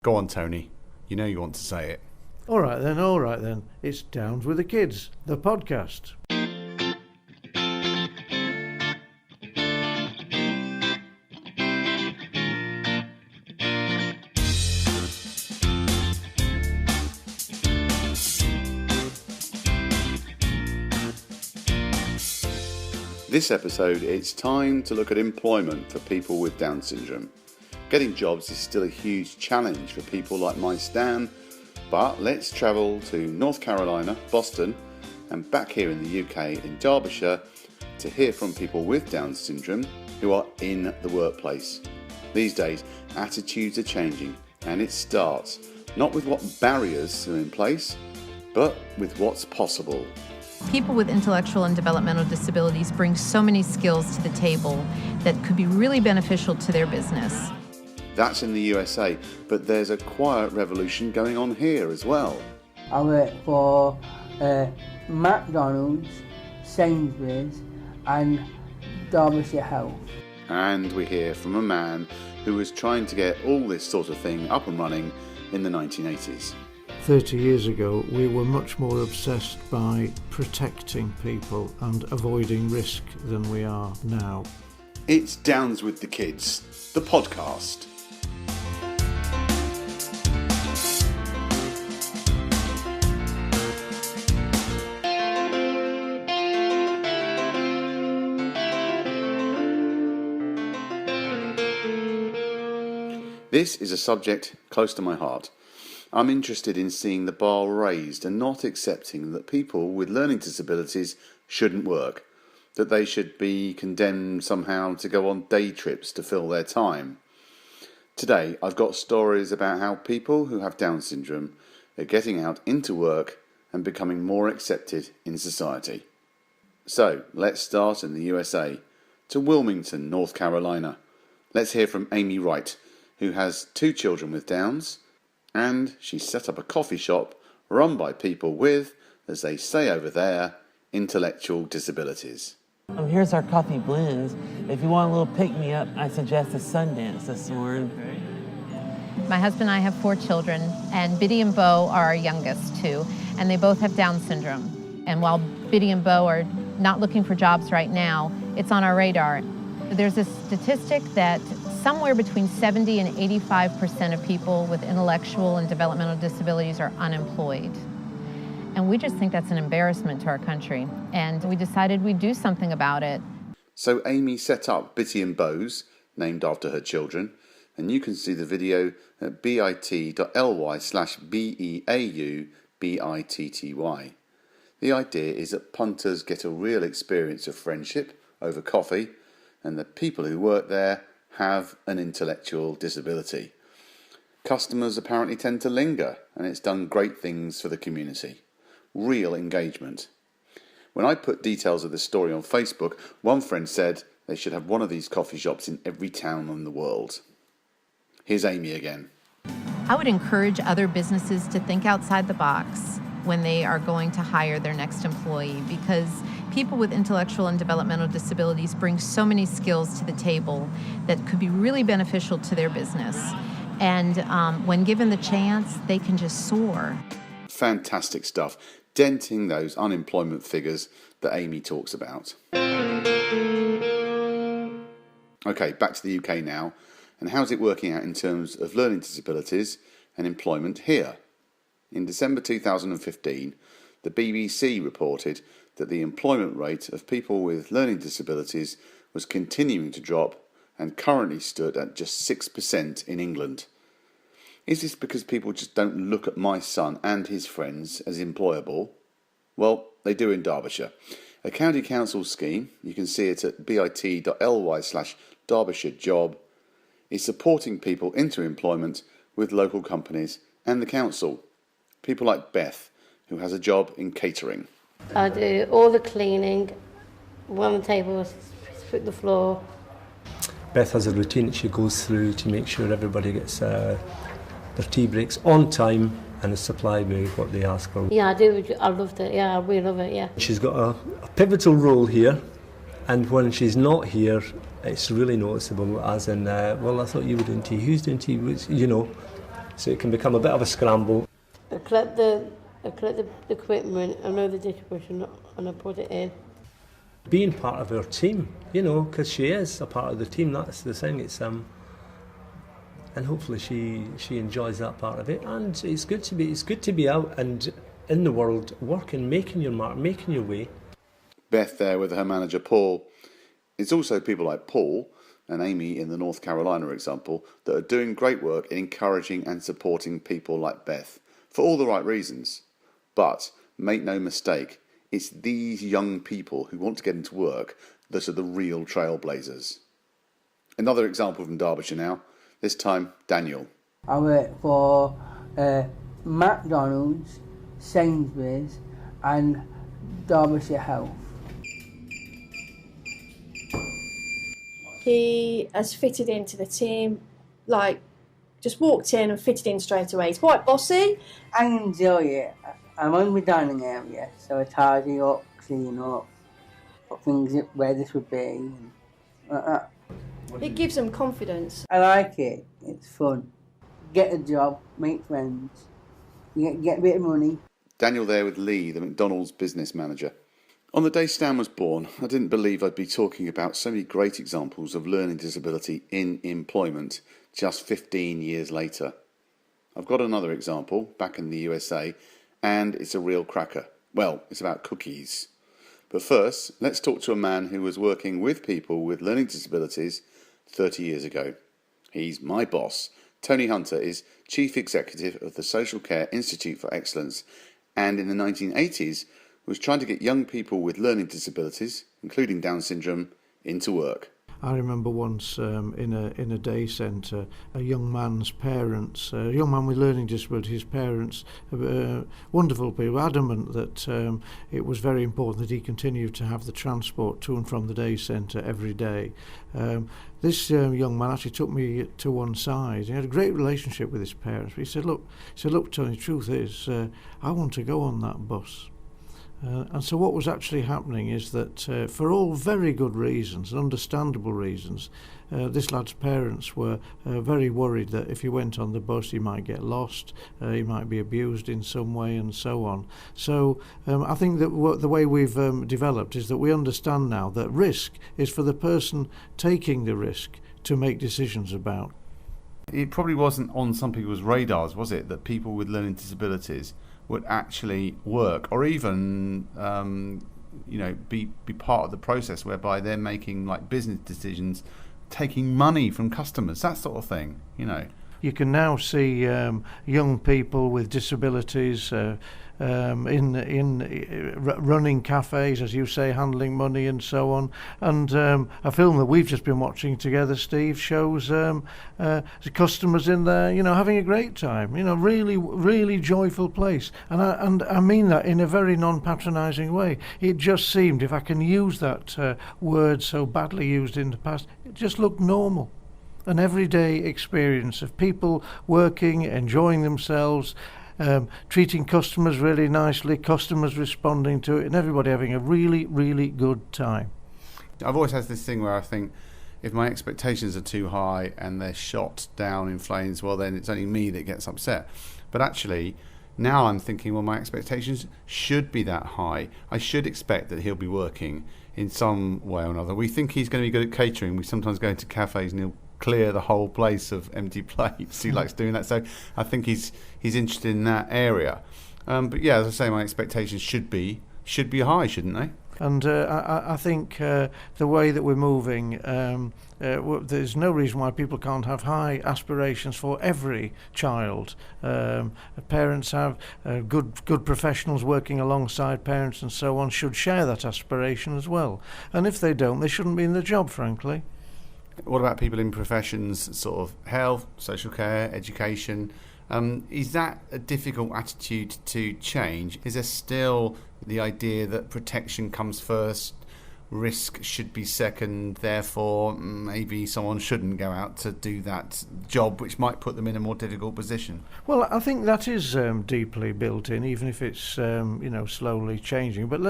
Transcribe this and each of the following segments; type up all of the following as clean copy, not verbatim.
Go on, Tony. You know you want to say it. All right then. It's Downs with the Kids, the podcast. This episode, it's time to look at employment for people with Down syndrome. Getting jobs is still a huge challenge for people like my Stan, but let's travel to North Carolina, Boston, and back here in the UK in Derbyshire to hear from people with Down syndrome who are in the workplace. These days, attitudes are changing, and it starts not with what barriers are in place, but with what's possible. People with intellectual and developmental disabilities bring so many skills to the table that could be really beneficial to their business. That's in the USA, but there's a quiet revolution going on here as well. I work for McDonald's, Sainsbury's and Derbyshire Health. And we hear from a man who was trying to get all this sort of thing up and running in the 1980s. 30 years ago, we were much more obsessed by protecting people and avoiding risk than we are now. It's Downs with the Kids, the podcast. This is a subject close to my heart. I'm interested in seeing the bar raised and not accepting that people with learning disabilities shouldn't work, that they should be condemned somehow to go on day trips to fill their time. Today, I've got stories about how people who have Down syndrome are getting out into work and becoming more accepted in society. So, let's start in the USA, to Wilmington, North Carolina. Let's hear from Amy Wright, who has 2 children with Downs, and she set up a coffee shop run by people with, as they say over there, intellectual disabilities. Here's our coffee blends. If you want a little pick-me-up, I suggest a Sundance this morning. My husband and I have 4 children, and Biddy and Bo are our youngest 2, and they both have Down syndrome. And while Biddy and Bo are not looking for jobs right now, it's on our radar. There's a statistic that somewhere between 70 and 85% of people with intellectual and developmental disabilities are unemployed. And we just think that's an embarrassment to our country. And we decided we'd do something about it. So Amy set up Bitty and Bo's, named after her children, and you can see the video at bit.ly/BEAUBITTY. The idea is that punters get a real experience of friendship over coffee, and the people who work there have an intellectual disability. Customers apparently tend to linger, and it's done great things for the community. Real engagement. When I put details of this story on Facebook, one friend said they should have one of these coffee shops in every town in the world. Here's Amy again. I would encourage other businesses to think outside the box when they are going to hire their next employee, because people with intellectual and developmental disabilities bring so many skills to the table that could be really beneficial to their business. And when given the chance, they can just soar. Fantastic stuff. Denting those unemployment figures that Amy talks about. Okay, back to the UK now. And how's it working out in terms of learning disabilities and employment here? In December 2015, the BBC reported that the employment rate of people with learning disabilities was continuing to drop and currently stood at just 6% in England. Is this because people just don't look at my son and his friends as employable? Well, they do in Derbyshire. A county council scheme, you can see it at bit.ly/DerbyshireJob, is supporting people into employment with local companies and the council. People like Beth, who has a job in catering. I do all the cleaning, run the tables, sweep the floor. Beth has a routine that she goes through to make sure everybody gets their tea breaks on time and is supplied with what they ask for. Yeah, I do. I loved it. Yeah, I really love it, yeah. She's got a pivotal role here, and when she's not here, it's really noticeable, as in, well, I thought you were doing tea. Who's doing tea? You know, So it can become a bit of a scramble. I collect the equipment, I know the dishwasher, and I put it in. Being part of our team, you know, because she is a part of the team, that's the thing. It's and hopefully she enjoys that part of it. And it's good to be out and in the world, working, making your mark, making your way. Beth there with her manager Paul. It's also people like Paul and Amy in the North Carolina example that are doing great work in encouraging and supporting people like Beth for all the right reasons. But make no mistake, it's these young people who want to get into work that are the real trailblazers. Another example from Derbyshire now, this time Daniel. I work for McDonald's, Sainsbury's and Derbyshire Health. He has fitted into the team, like just walked in and fitted in straight away. He's quite bossy. I enjoy it. I'm on the dining area, so I tidy up, clean up, put things where this would be, and like that. It gives them confidence. I like it. It's fun. Get a job, make friends, get a bit of money. Daniel there with Lee, the McDonald's business manager. On the day Stan was born, I didn't believe I'd be talking about so many great examples of learning disability in employment just 15 years later. I've got another example back in the USA, and it's a real cracker. Well, it's about cookies. But first, let's talk to a man who was working with people with learning disabilities 30 years ago. He's my boss. Tony Hunter is Chief Executive of the Social Care Institute for Excellence, and in the 1980s was trying to get young people with learning disabilities, including Down syndrome, into work. I remember once in a day centre, a young man's parents, a young man with learning disabilities, parents, wonderful people, adamant that it was very important that he continued to have the transport to and from the day centre every day. This young man actually took me to one side. He had a great relationship with his parents. But he said, look, Tony, the truth is, I want to go on that bus. And so what was actually happening is that for all very good reasons and understandable reasons, this lad's parents were very worried that if he went on the bus he might get lost, he might be abused in some way and so on. So I think that the way we've developed is that we understand now that risk is for the person taking the risk to make decisions about. It probably wasn't on some people's radars, was it, that people with learning disabilities would actually work, or even be part of the process whereby they're making like business decisions, taking money from customers, that sort of thing. You can now see young people with disabilities in running cafes, as you say, handling money and so on. And a film that we've just been watching together, Steve, shows the customers in there, having a great time. Really, really joyful place. And I mean that in a very non-patronising way. It just seemed, if I can use that word so badly used in the past, it just looked normal. An everyday experience of people working, enjoying themselves, treating customers really nicely, customers responding to it, and everybody having a really, really good time. I've always had this thing where I think if my expectations are too high and they're shot down in flames, well then it's only me that gets upset. But actually, now I'm thinking, well, my expectations should be that high. I should expect that he'll be working in some way or another. We think he's going to be good at catering. We sometimes go into cafes and he'll clear the whole place of empty plates. He likes doing that, so I think he's interested in that area. But yeah, as I say, my expectations should be high, shouldn't they? And I think the way that we're moving, there's no reason why people can't have high aspirations for every child. Parents have good professionals working alongside parents and so on should share that aspiration as well. And if they don't, they shouldn't be in the job, frankly. What about people in professions, sort of health, social care, education? Is that a difficult attitude to change? Is there still the idea that protection comes first, risk should be second, therefore maybe someone shouldn't go out to do that job, which might put them in a more difficult position? Well, I think that is deeply built in, even if it's slowly changing. But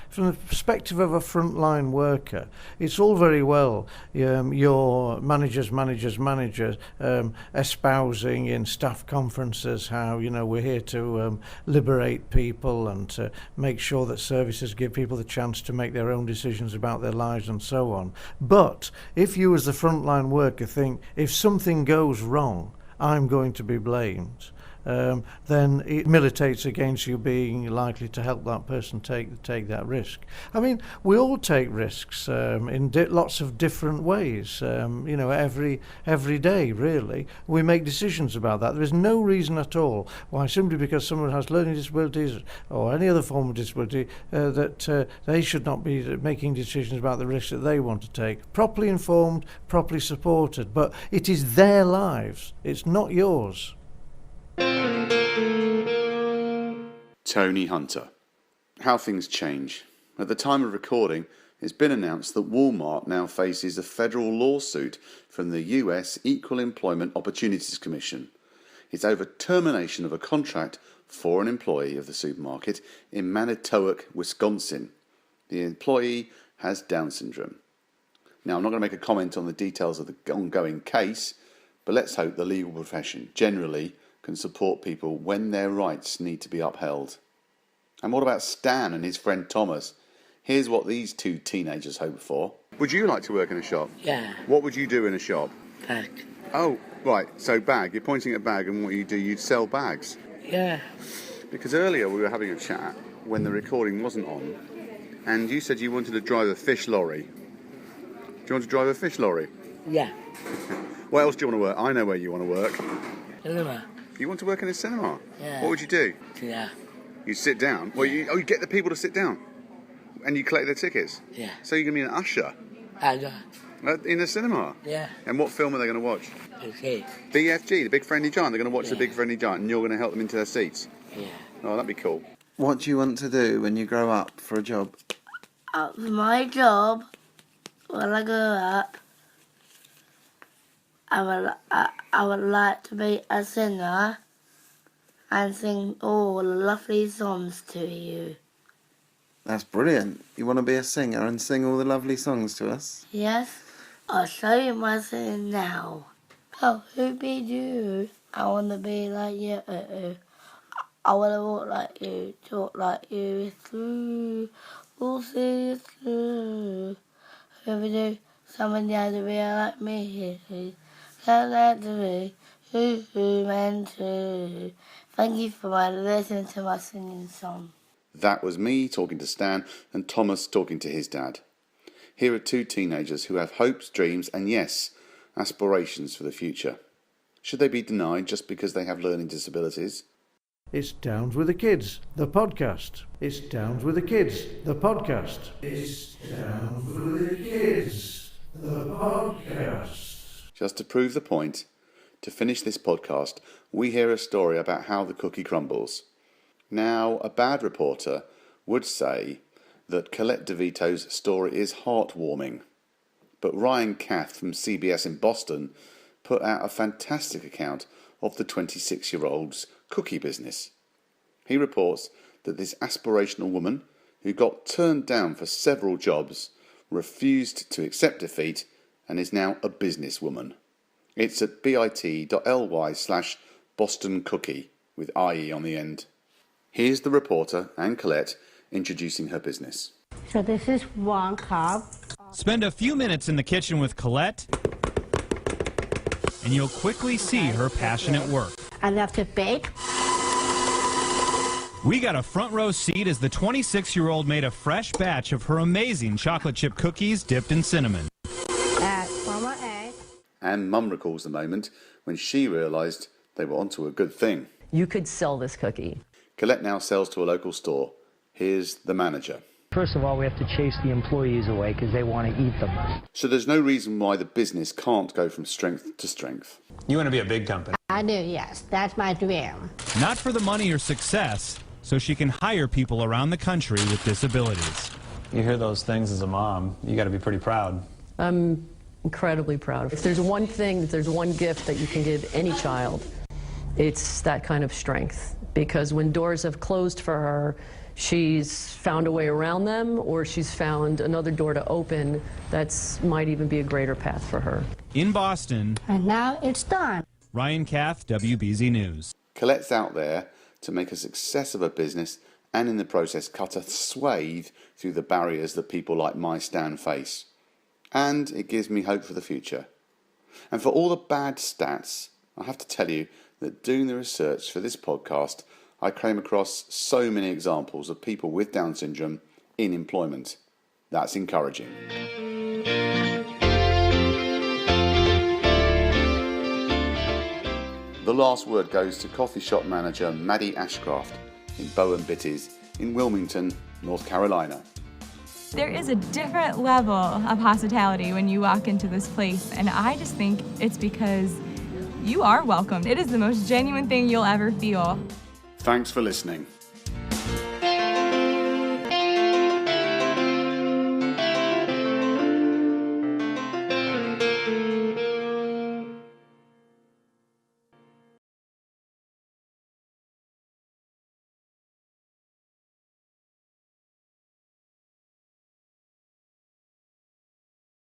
from the perspective of a frontline worker, it's all very well your managers espousing in staff conferences how we're here to liberate people and to make sure that services give people the chance to make their own decisions about their lives and so on. But if you as the frontline worker think if something goes wrong, I'm going to be blamed, then it militates against you being likely to help that person take that risk. I mean, we all take risks in lots of different ways. Every day, really, we make decisions about that. There is no reason at all why, simply because someone has learning disabilities or any other form of disability, that they should not be making decisions about the risks that they want to take. Properly informed, properly supported, but it is their lives. It's not yours. Tony Hunter. How things change. At the time of recording, it's been announced that Walmart now faces a federal lawsuit from the US Equal Employment Opportunities Commission. It's over termination of a contract for an employee of the supermarket in Manitowoc, Wisconsin. The employee has Down syndrome. Now, I'm not going to make a comment on the details of the ongoing case, but let's hope the legal profession generally can support people when their rights need to be upheld. And what about Stan and his friend Thomas? Here's what these two teenagers hope for. Would you like to work in a shop? Yeah. What would you do in a shop? Bag. Oh, right, so bag. You're pointing at a bag, and what you do, you'd sell bags. Yeah. Because earlier we were having a chat when the recording wasn't on, and you said you wanted to drive a fish lorry. Do you want to drive a fish lorry? Yeah. Where else do you want to work? I know where you want to work. Cinema. You want to work in a cinema? Yeah. What would you do? Yeah. You sit down? Well, you get the people to sit down, and you collect their tickets? Yeah. So you're going to be an usher And in a cinema? yeah. And what film are they going to watch? Okay. BFG, the Big Friendly Giant. They're going to watch the Big Friendly Giant, and you're going to help them into their seats? Yeah. Oh, that'd be cool. What do you want to do when you grow up for a job? My job, when I grow up, I would like to be a singer and sing all the lovely songs to you. That's brilliant. You want to be a singer and sing all the lovely songs to us? Yes, I'll show you my singing now. Oh, who be you? I want to be like you. I want to walk like you, talk like you. It's true, we'll see it's true. Who be you? Someone down to be like me. Tell that to me, who meant to. Thank you for listening to my singing song. That was me talking to Stan and Thomas talking to his dad. Here are two teenagers who have hopes, dreams and, yes, aspirations for the future. Should they be denied just because they have learning disabilities? It's Downs with the Kids, the podcast. It's Downs with the Kids, the podcast. It's Downs with the Kids, the podcast. Just to prove the point, to finish this podcast, we hear a story about how the cookie crumbles. Now, a bad reporter would say that Colette DeVito's story is heartwarming, but Ryan Cath from CBS in Boston put out a fantastic account of the 26-year-old's cookie business. He reports that this aspirational woman, who got turned down for several jobs, refused to accept defeat and is now a businesswoman. It's at bit.ly/Boston Cookie with IE on the end. Here's the reporter and Colette introducing her business. So this is 1 cup. Spend a few minutes in the kitchen with Colette, and you'll quickly see her passion at work. I love to bake. We got a front row seat as the 26-year-old made a fresh batch of her amazing chocolate chip cookies dipped in cinnamon. Add 1 more egg. And Mum recalls the moment when she realised they were onto a good thing. You could sell this cookie. Colette now sells to a local store. Here's the manager. First of all, we have to chase the employees away because they want to eat them. So there's no reason why the business can't go from strength to strength. You want to be a big company? I do, yes. That's my dream. Not for the money or success, so she can hire people around the country with disabilities. You hear those things as a mom, you got to be pretty proud. I'm incredibly proud. If there's one thing, if there's one gift that you can give any child, it's that kind of strength. Because when doors have closed for her, she's found a way around them, or she's found another door to open that's might even be a greater path for her. In Boston, And now it's done. Ryan Kath, WBZ News. Colette's out there to make a success of her business and in the process cut a swathe through the barriers that people like my Stan face. And it gives me hope for the future. And for all the bad stats, I have to tell you that doing the research for this podcast, I came across so many examples of people with Down syndrome in employment. That's encouraging. The last word goes to coffee shop manager Maddie Ashcraft in Bowen Bitties in Wilmington, North Carolina. There is a different level of hospitality when you walk into this place, and I just think it's because you are welcomed. It is the most genuine thing you'll ever feel. Thanks for listening.